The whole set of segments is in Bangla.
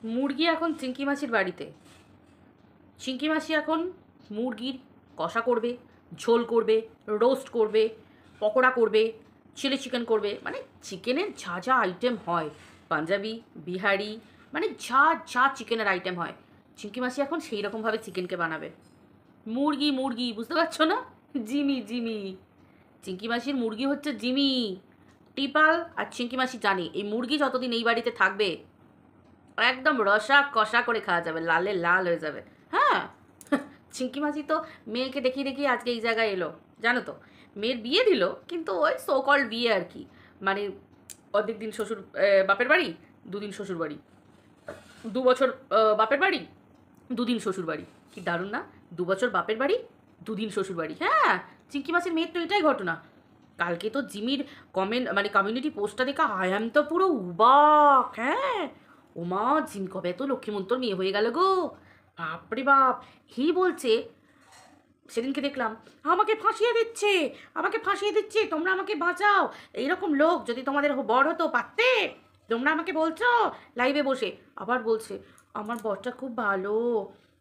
মুরগি এখন চিঙ্কি মাসির বাড়িতে। চিঙ্কি মাসি এখন মুরগির কষা করবে, ঝোল করবে, রোস্ট করবে, পকোড়া করবে, চিলি চিকেন করবে, মানে চিকেনের যা যা আইটেম হয়, পাঞ্জাবি, বিহারি, মানে যা যা চিকেনের আইটেম হয়, চিঙ্কি মাসি এখন সেই রকমভাবে চিকেনকে বানাবে। মুরগি মুরগি বুঝতে পারছো না? Jimmy Jimmy. চিঙ্কি মাসির মুরগি হচ্ছে জিমি। টিপাল আর চিঙ্কি মাসি জানে এই মুরগি যতদিন এই বাড়িতে থাকবে একদম রসা কষা করে খাওয়া যাবে, লালে লাল হয়ে যাবে। হ্যাঁ। চিঙ্কি মাসি তো মেয়েকে দেখিয়ে দেখিয়ে আজকে এই জায়গায় এলো, জানো তো। মেয়ের বিয়ে দিল, কিন্তু ওই সো কল্ড বিয়ে আর কি। মানে অর্ধেক দিন শ্বশুর বাপের বাড়ি, দুদিন শ্বশুর বাড়ি, 2 বছর বাপের বাড়ি, দুদিন শ্বশুর বাড়ি। কি দারুণ না? 2 বছর বাপের বাড়ি, দুদিন শ্বশুর বাড়ি। হ্যাঁ, চিঙ্কি মাসির মেয়ের তো এটাই ঘটনা। কালকে তো জিমির কমেন্ট মানে কমিউনিটি পোস্টটা দেখে আই এম তো পুরো উবাক। হ্যাঁ, ওমা জিম কবে তো লক্ষ্মীমন্তর মেয়ে হয়ে গেল গো, বাপরে বাপ। হি বলছে, সেদিনকে দেখলাম, আমাকে ফাঁসিয়ে দিচ্ছে, আমাকে ফাঁসিয়ে দিচ্ছে, তোমরা আমাকে বাঁচাও। এইরকম লোক যদি তোমাদের বর হতো পারতে? তোমরা আমাকে বলছো লাইভে বসে। আবার বলছে আমার বরটা খুব ভালো,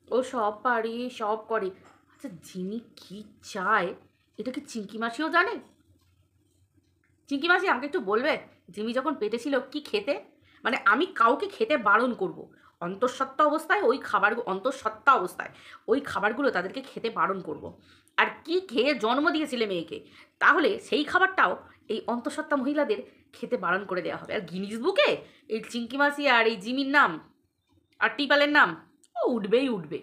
ও সব পারে সব করে। আচ্ছা, যিনি কি চায় এটা কি চিঙ্কি মাসিও জানে? চিঙ্কি মাসি আমাকে একটু বলবে, জিমি যখন পেটে ছিল কি খেতে? মানে আমি কাউকে খেতে বারণ করব, অন্তঃসত্ত্বা অবস্থায় ওই খাবার, অন্তঃসত্ত্বা অবস্থায় ওই খাবারগুলো তাদেরকে খেতে বারণ করব। আর কি খেয়ে জন্ম দিয়েছিলে মেয়েকে, তাহলে সেই খাবারটাও এই অন্তঃসত্ত্বা মহিলাদের খেতে বারণ করে দেওয়া হবে। আর গিনিস বুকে এই চিঙ্কি মাসি আর এই জিমির নাম আর টিপালের নাম ও উঠবেই উঠবে।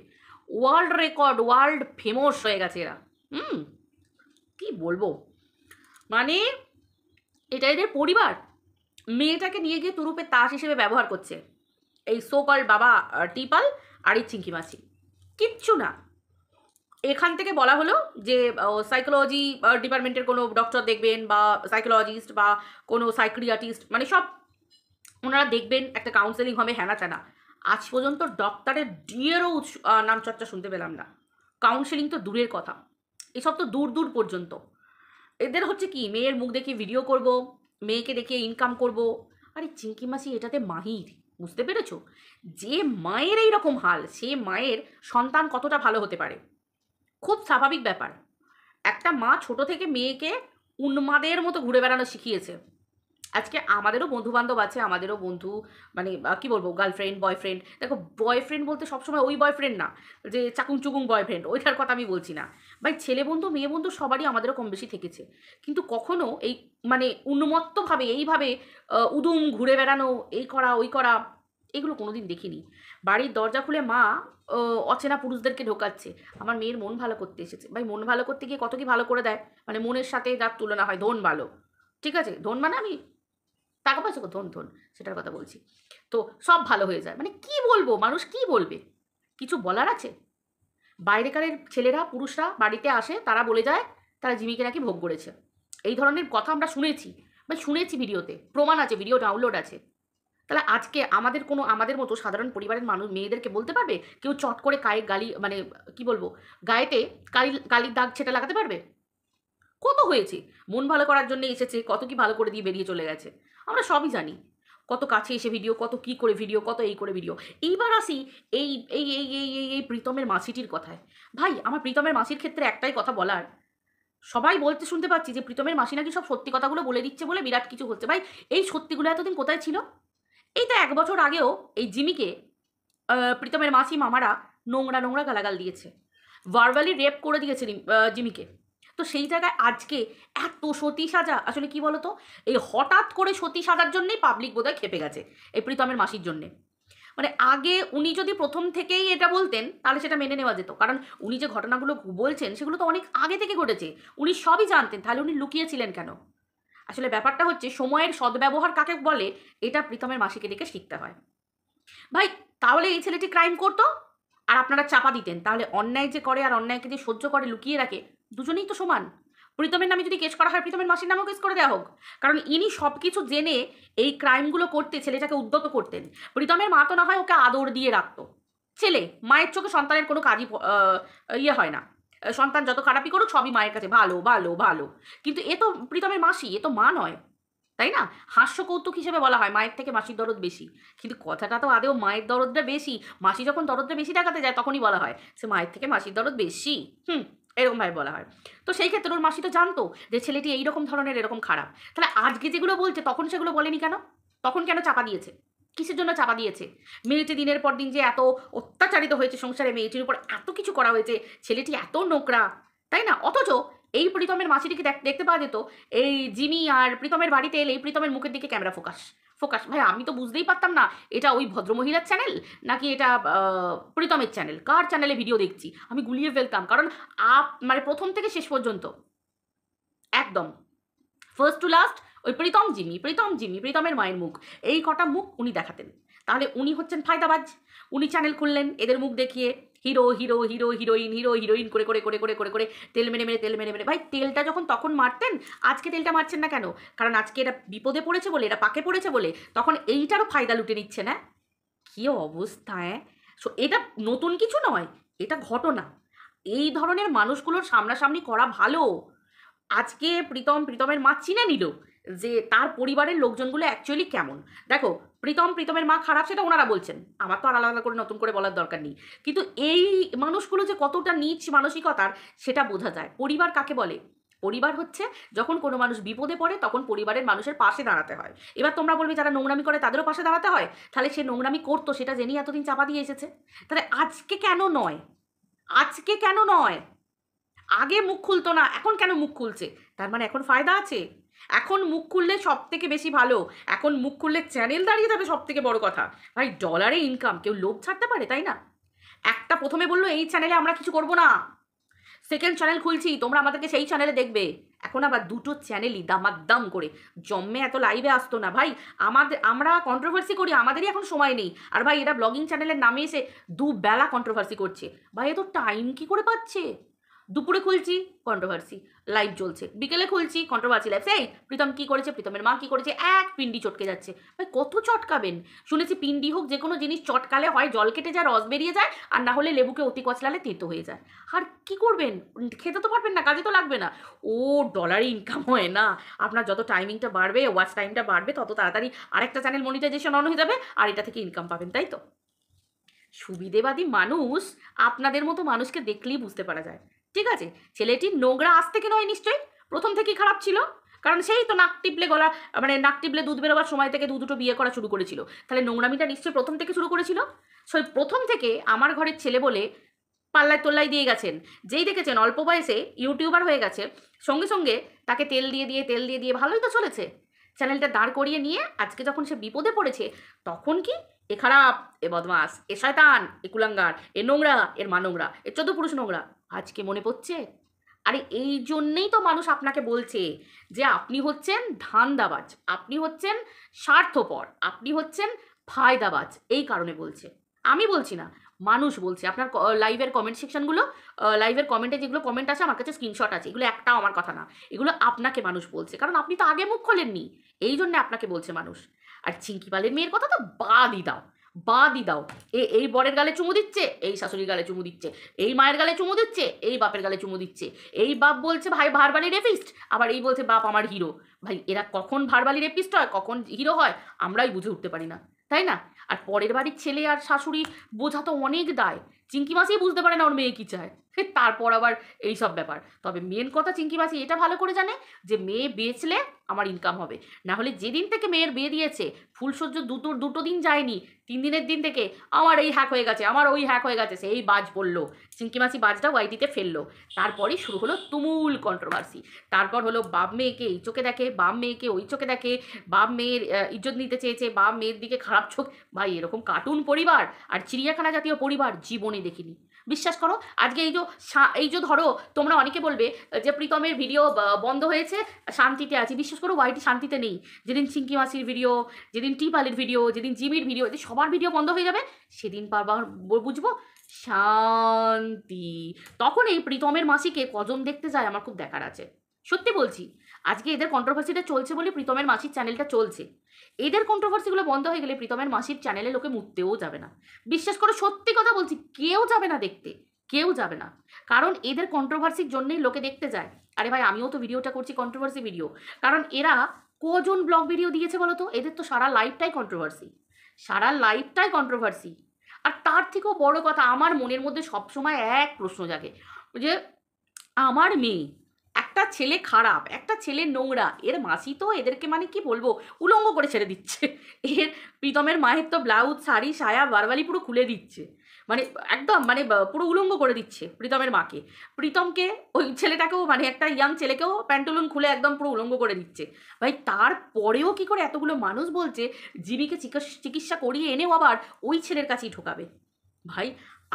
ওয়ার্ল্ড রেকর্ড, ওয়ার্ল্ড ফেমাস হয়ে গেছে এরা। হুম, কি বলবো, মানে এটা এদের পরিবার মেয়েটাকে নিয়ে গিয়ে তুরুপের তাস হিসেবে ব্যবহার করছে এই সোকল বাবা টিপাল আর এই চিঙ্কি মাসি। কিচ্ছু না। এখান থেকে বলা হলো যে সাইকোলজি ডিপার্টমেন্টের কোনো ডক্টর দেখবেন, বা সাইকোলজিস্ট, বা কোনো সাইক্রিয়াটিস্ট, মানে সব ওনারা দেখবেন, একটা কাউন্সেলিং হবে, হ্যানা চ্যানা। আজ পর্যন্ত ডক্টরের ডিয়েরও নাম চর্চা শুনতে পেলাম না। কাউন্সেলিং তো দূরের কথা, এসব তো দূর দূর পর্যন্ত। এদের হচ্ছে কি, মেয়ের মুখ দেখে ভিডিও করব, মেয়েকে দেখে ইনকাম করব। আরে চিঙ্কি মাসি এটাতে মাহির, বুঝতে পেরেছো? যে মায়ের এইরকম হাল, সে মায়ের সন্তান কতটা ভালো হতে পারে। খুব স্বাভাবিক ব্যাপার। একটা মা ছোট থেকে মেয়েকে উন্মাদের মতো ঘুরে বেড়ানো শিখিয়েছে। আজকে আমাদেরও বন্ধুবান্ধব আছে, আমাদেরও বন্ধু, মানে কি বলবো, গার্লফ্রেন্ড বয়ফ্রেন্ড। দেখো, বয়ফ্রেন্ড বলতে সবসময় ওই বয়ফ্রেন্ড না যে চাকুং চুকুং বয়ফ্রেন্ড, ওইটার কথা আমি বলছি না ভাই। ছেলে বন্ধু মেয়ে বন্ধু সবারই আমাদেরও কম বেশি থেকেছে, কিন্তু কখনো এই মানে উন্মত্তভাবে এইভাবে উদুম ঘুরে বেড়ানো, এই করা ওই করা, এগুলো কোনোদিন দেখিনি। বাড়ির দরজা খুলে মা অচেনা পুরুষদেরকে ঢোকাচ্ছে, আমার মেয়ের মন ভালো করতে এসেছে। ভাই, মন ভালো করতে গিয়ে কত কি ভালো করে দেয়, মানে মনের সাথে যার তুলনা হয়। ধন ভালো, ঠিক আছে, ধন মানে আমি টাকা পয়সা, ধন ধন সেটার কথা বলছি। তো সব ভালো হয়ে যায়, মানে কি বলবো, মানুষ কি বলবে? কিছু বলার আছে? বাইরেকারের ছেলেরা পুরুষরা বাড়িতে আসে, তারা বলে যায় তারা জিমিকে নাকি ভোগ করেছে। এই ধরনের কথা আমরা শুনেছি, বা শুনেছি, ভিডিওতে প্রমাণ আছে, ভিডিও ডাউনলোড আছে। তাহলে আজকে আমাদের কোনো, আমাদের মতো সাধারণ পরিবারের মানুষ মেয়েদেরকে বলতে পারবে কেউ চট করে গায়ে গালি, মানে কি বলবো, গায়েতে গালির দাগ ছেটা লাগাতে পারবে? কত হয়েছে, মন ভালো করার জন্য এসেছে, কত কি ভালো করে দিয়ে বেরিয়ে চলে গেছে। আমরা সবই জানি, কত কাছে এসে ভিডিও, কত কি করে ভিডিও, কত এই করে ভিডিও। এইবার আসি এই এই এই এই এই এই প্রীতমের মাসিটির কথায়। ভাই, আমার প্রীতমের মাসির ক্ষেত্রে একটাই কথা বলার, সবাই বলতে শুনতে পাচ্ছি যে প্রীতমের মাসি নাকি সব সত্যি কথাগুলো বলে দিচ্ছে বলে বিরাট কিছু হচ্ছে। ভাই, এই সত্যিগুলো এতদিন কোথায় ছিল? এই তো 1 বছর আগেও এই জিমিকে প্রীতমের মাসি মামারা নোংরা নোংরা গালাগাল দিয়েছে, ভার্বালি রেপ করে দিয়েছে জিমিকে। তো সেই জায়গায় আজকে এত সতী সাজা, আসলে কি বলতো, এই হঠাৎ করে সতী সাজার জন্যই পাবলিক বোধহয় খেপে গেছে এই প্রীতমের মাসির জন্যে। মানে আগে উনি যদি প্রথম থেকেই এটা বলতেন তাহলে সেটা মেনে নেওয়া যেত, কারণ উনি যে ঘটনাগুলো বলছেন সেগুলো তো অনেক আগে থেকে ঘটেছে, উনি সবই জানতেন, তাহলে উনি লুকিয়েছিলেন কেন? আসলে ব্যাপারটা হচ্ছে সময়ের সদ্ব্যবহার কাকে বলে, এটা প্রীতমের মাসিকে দেখে শিখতে হয়। ভাই, তাহলে এই ছেলেটি ক্রাইম করতো আর আপনারা চাপা দিতেন, তাহলে অন্যায় যে করে আর অন্যায়কে যে সহ্য করে লুকিয়ে রাখে, দুজনেই তো সমান। প্রীতমের নামে যদি কেস করা হয়, প্রীতমের মাসির নামেও কেস করে দেওয়া হোক, কারণ ইনি সব কিছু জেনে এই ক্রাইমগুলো করতে ছেলেটাকে উদ্যত করতেন। প্রীতমের মা তো না হয় ওকে আদর দিয়ে রাখতো। ছেলে, মায়ের চোখে সন্তানের কোনো কাজই ইয়ে হয় না, সন্তান যত খারাপই করুক সবই মায়ের কাছে ভালো ভালো ভালো। কিন্তু এ তো প্রীতমের মাসি, এ তো মা নয়। তাই না? হাস্য কৌতুক হিসেবে বলা হয় মায়ের থেকে মাসির দরদ বেশি, কিন্তু কথাটা তো আদেও মায়ের দরদটা বেশি। মাসি যখন দরদটা বেশি দেখাতে যায় তখনই বলা হয় সে মায়ের থেকে মাসির দরদ বেশি। এরকমভাবে বলা হয়। তো সেই ক্ষেত্রে ওর মাসি তো জানতো যে ছেলেটি এইরকম ধরনের, এরকম খারাপ। তাহলে আজকে যেগুলো বলছে তখন সেগুলো বলেনি কেন? তখন কেন চাপা দিয়েছে? কিসের জন্য চাপা দিয়েছে? মেয়েটি দিনের পর দিন যে এত অত্যাচারিত হয়েছে সংসারে, মেয়েটির উপর এত কিছু করা হয়েছে, ছেলেটি এত নোংরা, তাই না? অথচ এই প্রীতমের মাসিটিকে দেখতে পাওয়া যেত এই জিমি আর প্রীতমের বাড়িতে এলে প্রীতমের মুখের দিকে ক্যামেরা ফোকাস ফোকাস। ভাই আমি তো বুঝতেই পারতাম না এটা ওই ভদ্রমহিলার চ্যানেল নাকি এটা প্রীতমের চ্যানেল, কার চ্যানেলে ভিডিও দেখছি আমি গুলিয়ে ফেলতাম। কারণ মানে প্রথম থেকে শেষ পর্যন্ত একদম ফার্স্ট টু লাস্ট ওই প্রীতম জিমি, প্রীতম জিমি, প্রীতমের মায়ের মুখ, এই কটা মুখ উনি দেখাতেন। তাহলে উনি হচ্ছেন ফায়দাবাজ। উনি চ্যানেল খুললেন এদের মুখ দেখিয়ে, hero hero hero heroine, hero heroine করে করে করে করে করে করে তেল মেরে মেরে তেল মেরে মেরে। ভাই তেলটা যখন তখন মারতেন, আজকে তেলটা মারছেন না কেন? কারণ আজকে এটা বিপদে পড়েছে বলে, এটা পাকে পড়েছে বলে তখন এইটারও ফায়দা লুটে নিচ্ছে না? কী অবস্থা! এটা নতুন কিছু নয়, এটা ঘটনা। এই ধরনের মানুষগুলোর সামনাসামনি করা ভালো। আজকে প্রীতমের মা চিনে নিল যে তার পরিবারের লোকজনগুলো অ্যাকচুয়ালি কেমন। দেখো প্রীতমের মা খারাপ সেটা ওনারা বলছেন, আমার তো আর আলাদা করে নতুন করে বলার দরকার নেই, কিন্তু এই মানুষগুলো যে কতটা নীচ মানসিকতার সেটা বোঝা যায়। পরিবার কাকে বলে? পরিবার হচ্ছে যখন কোনো মানুষ বিপদে পড়ে তখন পরিবারের মানুষের পাশে দাঁড়াতে হয়। এবার তোমরা বলবে যারা নোংরামি করে তাদেরও পাশে দাঁড়াতে হয়, তাহলে সে নোংরামি করতো সেটা জেনেই এতদিন চাপা দিয়ে এসেছে। তাহলে আজকে কেন নয়? আজকে কেন নয়? আগে মুখ খুলতো না, এখন কেন মুখ খুলছে? তার মানে এখন ফায়দা আছে। এখন মুখ খুললে সব থেকে বেশি ভালো, এখন মুখ খুললে চ্যানেল দাঁড়িয়ে যাবে সব থেকে বড় কথা। ভাই ডলারে ইনকাম, কেউ লোভ ছাড়তে পারে? তাই না? একটা প্রথমে বললো এই চ্যানেলে আমরা কিছু করব না, সেকেন্ড চ্যানেল খুলছি তোমরা আমাদেরকে সেই চ্যানেলে দেখবে। এখন আবার দুটো চ্যানেলই দামাদ্দাম করে জম্মে এত লাইভে আসতো না ভাই। আমরা কন্ট্রোভার্সি করি, আমাদেরই এখন সময় নেই। আর ভাই এরা ব্লগিং চ্যানেলের নামে এসে দুবেলা কন্ট্রোভার্সি করছে। ভাই এ তো টাইম কি করে পাচ্ছে? দুপুরে খুলছি কন্ট্রোভার্সি লাইভ চলছে, বিকেলে খুলছি কন্ট্রোভার্সি লাইভ। সেই প্রীতম কি করেছে, প্রীতমের মা কি করেছে, এক পিন্ডি চটকে যাচ্ছে। ভাই কত চটকাবেন? শুনেছি পিন্ডি হোক যে কোনো জিনিস চটকালে হয় জল কেটে যায়, রস বেরিয়ে যায়, আর না হলে লেবুকে অতি কচলালে তেতো হয়ে যায়। আর কি করবেন? খেতে তো পারবেন না, কাজে তো লাগবে না। ও ডলারে ইনকাম হয় না? আপনার যত টাইমিংটা বাড়বে, ওয়াচ টাইমটা বাড়বে, তত তাড়াতাড়ি আরেকটা চ্যানেল মনিটাইজেশন অন হয়ে যাবে আর এটা থেকে ইনকাম পাবেন, তাই তো? সুবিধেবাদী মানুষ আপনাদের মতো মানুষকে দেখলেই বুঝতে পারা যায়। ঠিক আছে, ছেলেটি নোংরা আজ থেকে নয়, নিশ্চয়ই প্রথম থেকেই খারাপ ছিল। কারণ সেই তো নাক টিপলে গলা, মানে নাক টিপলে দুধ বেরোবার সময় থেকে দুটো বিয়ে করা শুরু করেছিল। তাহলে নোংরামিটা নিশ্চয়ই প্রথম থেকে শুরু করেছিল। সেই প্রথম থেকে আমার ঘরের ছেলে বলে পাল্লায় তোল্লাই দিয়ে গেছেন। যেই দেখেছেন অল্প বয়সে ইউটিউবার হয়ে গেছে, সঙ্গে সঙ্গে তাকে তেল দিয়ে দিয়ে ভালোই তো চলেছে। চ্যানেলটা দাঁড় করিয়ে নিয়ে আজকে যখন সে বিপদে পড়েছে তখন কি এ খারাপ, এ বদমাস, এ শয়তান, এ কুলাঙ্গার, এ নোংরা, এর মা নোংরা, এর 14 পুরুষ নোংরা, আজকে মনে পড়ছে? আরে এই জন্যেই তো মানুষ আপনাকে বলছে যে আপনি হচ্ছেন ধান্দাবাজ, আপনি হচ্ছেন স্বার্থপর, আপনি হচ্ছেন ফায়দাবাজ। এই কারণে বলছে, আমি বলছি না, মানুষ বলছে। আপনার লাইভের কমেন্ট সেকশনগুলো, লাইভের কমেন্টে যেগুলো কমেন্ট আছে আমার কাছে স্ক্রিনশট আছে, এগুলো একটাও আমার কথা না, এগুলো আপনাকে মানুষ বলছে। কারণ আপনি তো আগে মুখ খোলেননি, এই জন্যে আপনাকে বলছে মানুষ। আর চিঙ্কি পালের মেয়ের কথা তো বাদই দাও, বাদই দাও। এই বরের গালে চুমু দিচ্ছে, এই শাশুড়ির গালে চুমু দিচ্ছে, এই মায়ের গালে চুমু দিচ্ছে, এই বাপের গালে চুমু দিচ্ছে। এই বাপ বলছে ভাই ভারবালি রেপিস্ট, আবার এই বলছে বাপ আমার হিরো। ভাই এরা কখন ভারবালি রেপিস্ট হয়, কখন হিরো হয়, আমরাই বুঝে উঠতে পারি না, তাই না? আর পরের বাড়ির ছেলে আর শাশুড়ি বোঝা তো অনেক দায়। চিঙ্কি মাসি বুঝতে পারে না ওর মেয়ে কী চায়, তারপর আবার এই সব ব্যাপার। তবে মেন কথা চিঙ্কি মাসি এটা ভালো করে জানে যে মেয়ে বেচলে আমার ইনকাম হবে। না হলে যেদিন থেকে মেয়ের বিয়ে দিয়েছে ফুলসজ্জ দুটো দিন যায়নি, 3 দিনের দিন থেকে আমার এই হ্যাক হয়ে গেছে, আমার ওই হ্যাক হয়ে গেছে, সেই বাজ পড়লো, চিঙ্কি মাসি বাজটা ওয়াইটিতে ফেললো। তারপরই শুরু হলো তুমুল কন্ট্রোভার্সি। তারপর হলো বাপ মেয়েকে এই চোখে দেখে, বাপ মেয়েকে ওই চোখে দেখে, বাপ মেয়ের ইজ্জত নিতে চেয়েছে, বাপ মেয়ের দিকে খারাপ চোখ। ভাই এরকম কার্টুন পরিবার আর চিড়িয়াখানা জাতীয় পরিবার জীবনে দেখিনি, বিশ্বাস করো। আজকে এই যে ধরো তোমরা অনেকে বলবে যে প্রীতমের ভিডিও বন্ধ হয়েছে, শান্তিতে আছি। বিশ্বাস করো ওয়াইটি শান্তিতে নেই। যেদিন চিঙ্কি মাসির ভিডিও, যেদিন টিপালের ভিডিও, যেদিন জিমির ভিডিও, এদের সবার ভিডিও বন্ধ হয়ে যাবে, সেদিন পারবার বুঝবো শান্তি। তখন এই প্রীতমের মাসিকে কজন দেখতে যায় আমার খুব দেখার আছে, সত্যি বলছি। আজকে এদের কন্ট্রোভার্সিটা চলছে বলে প্রীতমের মাসির চ্যানেলটা চলছে। এদের কন্ট্রোভার্সিগুলো বন্ধ হয়ে গেলে প্রীতমের মাসির চ্যানেলে লোকে মুততেও যাবে না। বিশ্বাস করো সত্যি কথা বলছি, কেউ যাবে না দেখতে, কেউ যাবে না। কারণ এদের কন্ট্রোভার্সির জন্যই লোকে দেখতে যায়। আরে ভাই আমিও তো ভিডিওটা করছি কন্ট্রোভার্সি ভিডিও, কারণ এরা কজন ব্লগ ভিডিও দিয়েছে বলো তো? এদের তো সারা লাইফটাই কন্ট্রোভার্সি, সারা লাইফটাই কন্ট্রোভার্সি। আর তার থেকেও বড় কথা, আমার মনের মধ্যে সবসময় এক প্রশ্ন জাগে যে আমার মেয়ে, একটা ছেলে খারাপ, একটা ছেলে নোংরা, এর মাসি তো এদেরকে মানে কি বলবো, উলঙ্গ করে ছেড়ে দিচ্ছে। এর প্রীতমের মায়ের তো ব্লাউজ শাড়ি সায়া বারবালি পুরো খুলে দিচ্ছে, মানে একদম মানে পুরো উলঙ্গ করে দিচ্ছে প্রীতমের মাকে। প্রীতমকে, ওই ছেলেটাকেও, মানে একটা ইয়াং ছেলেকেও প্যান্টুলুন খুলে একদম পুরো উলঙ্গ করে দিচ্ছে। ভাই তারপরেও কি করে এতগুলো মানুষ বলছে জিমিকে চিকিৎসা করিয়ে এনেও আবার ওই ছেলের কাছেই ঠোকাবে? ভাই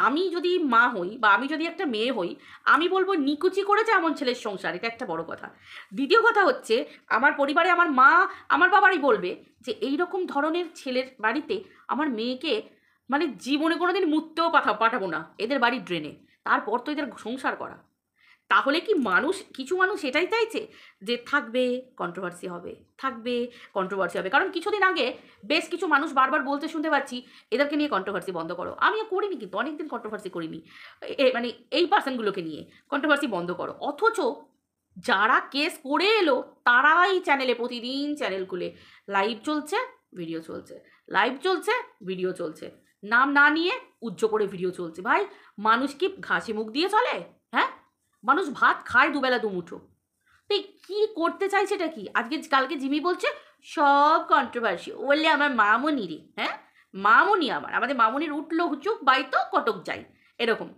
আমি যদি মা হই বা আমি যদি একটা মেয়ে হই, আমি বলবো নিকুচি করেছে এমন ছেলের সংসার, এটা একটা বড় কথা। দ্বিতীয় কথা হচ্ছে, আমার পরিবারে আমার মা আমার বাবারই বলবে যে এই রকম ধরনের ছেলের বাড়িতে আমার মেয়েকে মানে জীবনে কোনোদিন মুততেও পাঠাবো না, এদের বাড়ির ড্রেনে। তারপর তো এদের সংসার করা। তাহলে কি মানুষ, কিছু মানুষ এটাই চাইছে যে থাকবে কন্ট্রোভার্সি হবে, থাকবে কন্ট্রোভার্সি হবে? কারণ কিছুদিন আগে বেশ কিছু মানুষ বারবার বলতে শুনতে পাচ্ছি এদেরকে নিয়ে কন্ট্রোভার্সি বন্ধ করো। আমিও করিনি, কিন্তু অনেকদিন কন্ট্রোভার্সি করিনি, মানে এই পার্সনগুলোকে নিয়ে কন্ট্রোভার্সি বন্ধ করো। অথচ যারা কেস করে এলো তারাই চ্যানেলে প্রতিদিন চ্যানেল খুলে লাইভ চলছে, ভিডিও চলছে, লাইভ চলছে, ভিডিও চলছে, নাম না নিয়ে উজ্জ্ব করে ভিডিও চলছে। ভাই মানুষ কি ঘাসে মুখ দিয়ে চলে? হ্যাঁ, মানুষ ভাত খায় দুবেলা দুমুঠো। তো কি করতে চাইছে এটা কি? আজকে কালকে জিমি বলছে সব কন্ট্রোভার্সি, বললে আমার মামনি রে, হ্যাঁ মামনি, আমাদের মামনির উঠলো হুচুক বাই তো কটক যাই, এরকম।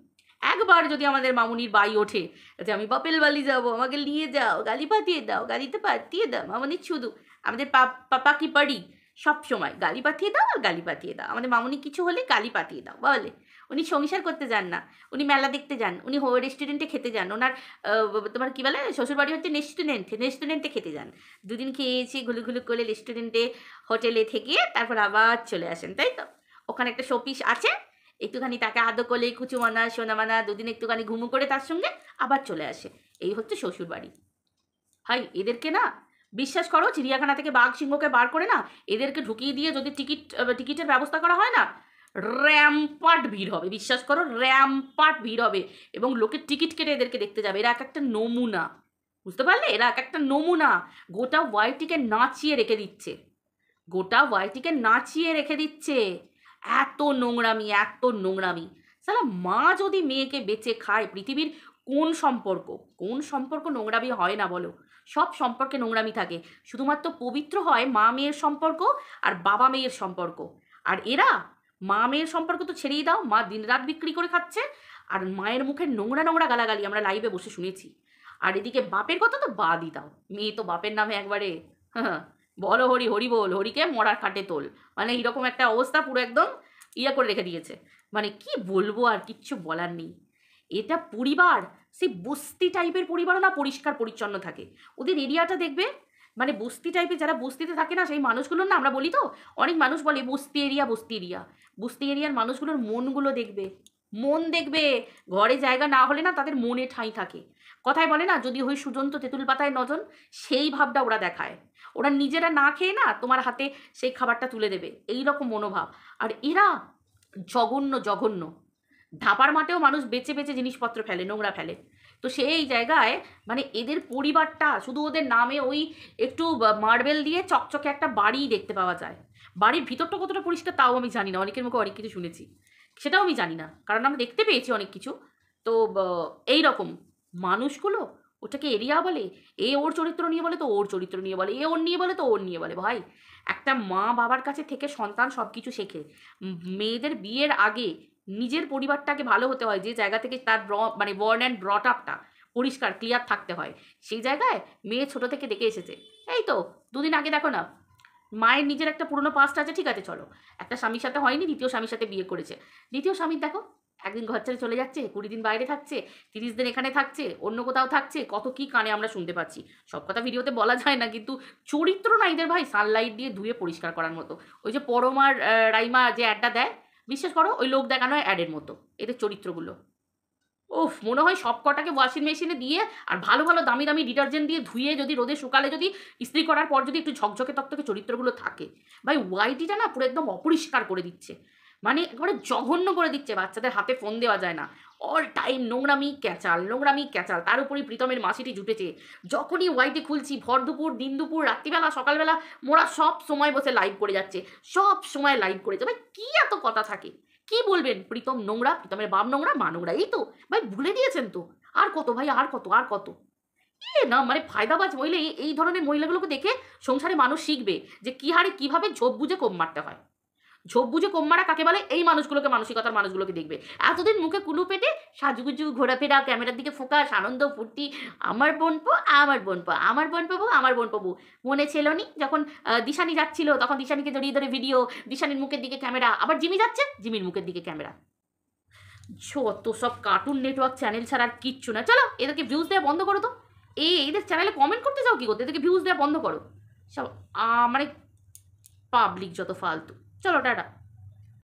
একবার যদি আমাদের মামুনির বাই ওঠে যে আমি বাপেল বালি যাবো, আমাকে নিয়ে যাও, গালি পাতিয়ে দাও, গালিতে পাতিয়ে দাও, মামনির শুধু আমাদের পাপা কি পারি সব সময় গালি পাঠিয়ে দাও আর গালি পাঠিয়ে দাও। আমাদের মামুনি কিছু হলে গালি পাঠিয়ে দাও বলে। উনি সংসার করতে যান না, উনি মেলা দেখতে যান, উনি রেস্টুরেন্টে খেতে যান, ওনার তোমার কী বলে শ্বশুরবাড়ি হচ্ছে রেস্টুরেন্টে খেতে যান। দুদিন খেয়েছি ঘুলু ঘুলু করে রেস্টুরেন্টে হোটেলে থেকে, তারপর আবার চলে আসেন, তাই তো? ওখানে একটা শোপিস আছে, একটুখানি তাকে আদর করলে কুচুমানা সোনামানা, দুদিন একটুখানি ঘুমু করে তার সঙ্গে আবার চলে আসে। এই হচ্ছে শ্বশুরবাড়ি। ভাই এদেরকে না, বিশ্বাস করো, চিড়িয়াখানা থেকে বাঘ সিংহকে বার করে না এদেরকে ঢুকিয়ে দিয়ে যদি টিকিটের ব্যবস্থা করা হয় না, র্যাম্পাট ভিড় হবে, বিশ্বাস করো র্যাম্পাট ভিড় হবে, এবং লোকের টিকিট কেটে এদেরকে দেখতে যাবে। এরা এক একটা নমুনা, বুঝতে পারলে? এরা এক একটা নমুনা, গোটা ওয়াইটিকে নাচিয়ে রেখে দিচ্ছে, গোটা ওয়াইটিকে নাচিয়ে রেখে দিচ্ছে। এত নোংরামি, এত নোংরামি। সালা মা যদি মেয়েকে বেঁচে খায়, পৃথিবীর কোন সম্পর্ক নোংরামি হয় না বলো? সব সম্পর্কে নোংরামি থাকে, শুধুমাত্র পবিত্র হয় মা মেয়ের সম্পর্ক আর বাবা মেয়ের সম্পর্ক। আর এরা মা মেয়ের সম্পর্ক তো ছেড়েই দাও, মা দিনরাত বিক্রি করে খাচ্ছে, আর মায়ের মুখে নোংরা নোংরা গালাগালি আমরা লাইভে বসে শুনেছি। আর এদিকে বাপের কথা তো বাদই দাও, মেয়ে তো বাপের নামে একবারে, হ্যাঁ বলো হরি হরি বল, হরিকে মরার খাটে তোল, মানে এইরকম একটা অবস্থা পুরো একদম ইয়ে করে রেখে দিয়েছে। মানে কি বলবো, আর কিচ্ছু বলার নেই। এটা পরিবার, সেই বস্তি টাইপের পরিবারও না পরিষ্কার পরিচ্ছন্ন থাকে। ওদের এরিয়াটা দেখবে, মানে বস্তি টাইপের, যারা বস্তিতে থাকে না সেই মানুষগুলোর না, আমরা বলি তো, অনেক মানুষ বলে বস্তি এরিয়া, বস্তি এরিয়া, বস্তি এরিয়ার মানুষগুলোর মনগুলো দেখবে, মন দেখবে, ঘরে জায়গা না হলে না তাদের মনে ঠাঁই থাকে। কথায় বলে না, যদি হই সুজন্ত তেঁতুল পাতায় নজন, সেই ভাবটা ওরা দেখায়। ওরা নিজেরা না খেয়ে না তোমার হাতে সেই খাবারটা তুলে দেবে, এই রকম মনোভাব। আর এরা জঘন্য জঘন্য, ধাপার মাঠেও মানুষ বেঁচে বেঁচে জিনিসপত্র ফেলে, নোংরা ফেলে। তো সেই জায়গায় মানে এদের পরিবারটা শুধু ওদের নামে ওই একটু মার্বেল দিয়ে চকচকে একটা বাড়ি দেখতে পাওয়া যায়। বাড়ির ভিতরটা কতটা পরিষ্কার তাও আমি জানি না, অনেকের মুখে অনেক কিছু শুনেছি, সেটাও আমি জানি না, কারণ আমি দেখতে পেয়েছি অনেক কিছু। তো এই রকম মানুষগুলো ওটাকে এরিয়া বলে, এ ওর চরিত্র নিয়ে বলে তো ওর চরিত্র নিয়ে বলে, এ ওর নিয়ে বলে তো ওর নিয়ে বলে। ভাই একটা মা বাবার কাছে থেকে সন্তান সব কিছু শেখে। মেয়েদের বিয়ের আগে নিজের পরিবারটাকে ভালো হতে হয়, যে জায়গা থেকে তার মানে বর্ন অ্যান্ড ব্রট আপটা পরিষ্কার ক্লিয়ার থাকতে হয়, সেই জায়গায় মেয়ে ছোট থেকে দেখে এসেছে। এই তো দুদিন আগে দেখো না, মায়ের নিজের একটা পুরনো পাস্ট আছে, ঠিক আছে চলো, একটা স্বামীর সাথে হয়নি, দ্বিতীয় স্বামীর সাথে বিয়ে করেছে। দ্বিতীয় স্বামীর দেখো একদিন ঘর ছেড়ে চলে যাচ্ছে, 20 দিন বাইরে থাকছে, 30 দিন এখানে থাকছে, অন্য কোথাও থাকছে, কত কি কানে আমরা শুনতে পাচ্ছি। সব কথা ভিডিওতে বলা যায় না, কিন্তু চরিত্র না এদের ভাই সানলাইট দিয়ে ধুয়ে পরিষ্কার করার মতো। ওই যে পরমার রাইমা যে অ্যাডটা দেয়, বিশ্বাস করো ওই লোক দেখানো অ্যাডের মতো এদের চরিত্রগুলো। ওফ, মনে হয় সব কটাকে ওয়াশিং মেশিনে দিয়ে আর ভালো ভালো দামি দামি ডিটারজেন্ট দিয়ে ধুয়ে যদি রোদে শুকালে যদি ইস্ত্রি করার পর যদি একটু ঝকঝকে তকতকে চরিত্রগুলো থাকে, ভাই ওয়াইটিটা না পুরো একদম অপরিষ্কার করে দিচ্ছে। মানে একেবারে জঘন্য করে দিচ্ছে, বাচ্চাদের হাতে ফোন দেওয়া যায় না, অল টাইম নোংরামি ক্যাচাল নোংরামি ক্যাচাল। তার উপরই প্রীতমের মাসিটি জুটেছে, যখনই ওয়াইটি খুলছি ভর দুপুর দিন দুপুর রাত্রিবেলা সকালবেলা মোরা সব সময় বসে লাইভ করে যাচ্ছে, সব সময় লাইভ করে যাচ্ছে। ভাই কী এত কথা থাকে, কি বলবেন? প্রীতম নোংরা, প্রীতমের বাপ নোংরা, মা নোংরা, এই তো ভাই ভুলে দিয়েছেন তো। আর কত ভাই, আর কত আর কত? না মানে ফায়দাবাজ মহিলা, এই ধরনের মহিলাগুলোকে দেখে সংসারে মানুষ শিখবে যে কী হারে কীভাবে ঝোপ বুঝে কোপ মারতে হয়। ঝোপ বুঝে কোপ মারা কাকে বলে? এই মানুষগুলোকে, মানসিকতার মানুষগুলোকে দেখবে। এতদিন মুখে কুলু পেটে সাজুগুজু ঘোরাফেরা, ক্যামেরার দিকে ফোকাস, আনন্দ ফুর্তি, আমার বোন পো আমার বোন পো আমার বোন পাবো আমার বোন পাবো। মনে ছিল নি যখন দিশানি যাচ্ছিল তখন দিশানিকে জড়িয়ে ধরে ভিডিও, দিশানির মুখের দিকে ক্যামেরা, আবার জিমি যাচ্ছে জিমির মুখের দিকে ক্যামেরা। যত সব কার্টুন নেটওয়ার্ক চ্যানেল ছাড়া আর কিচ্ছু না। চলো এদেরকে ভিউজ দেওয়া বন্ধ করো তো। এদের চ্যানেলে কমেন্ট করতে যাও কি করতে? এদেরকে ভিউজ দেওয়া বন্ধ করো সব। মানে পাবলিক যত ফালতু। চলো টাটা।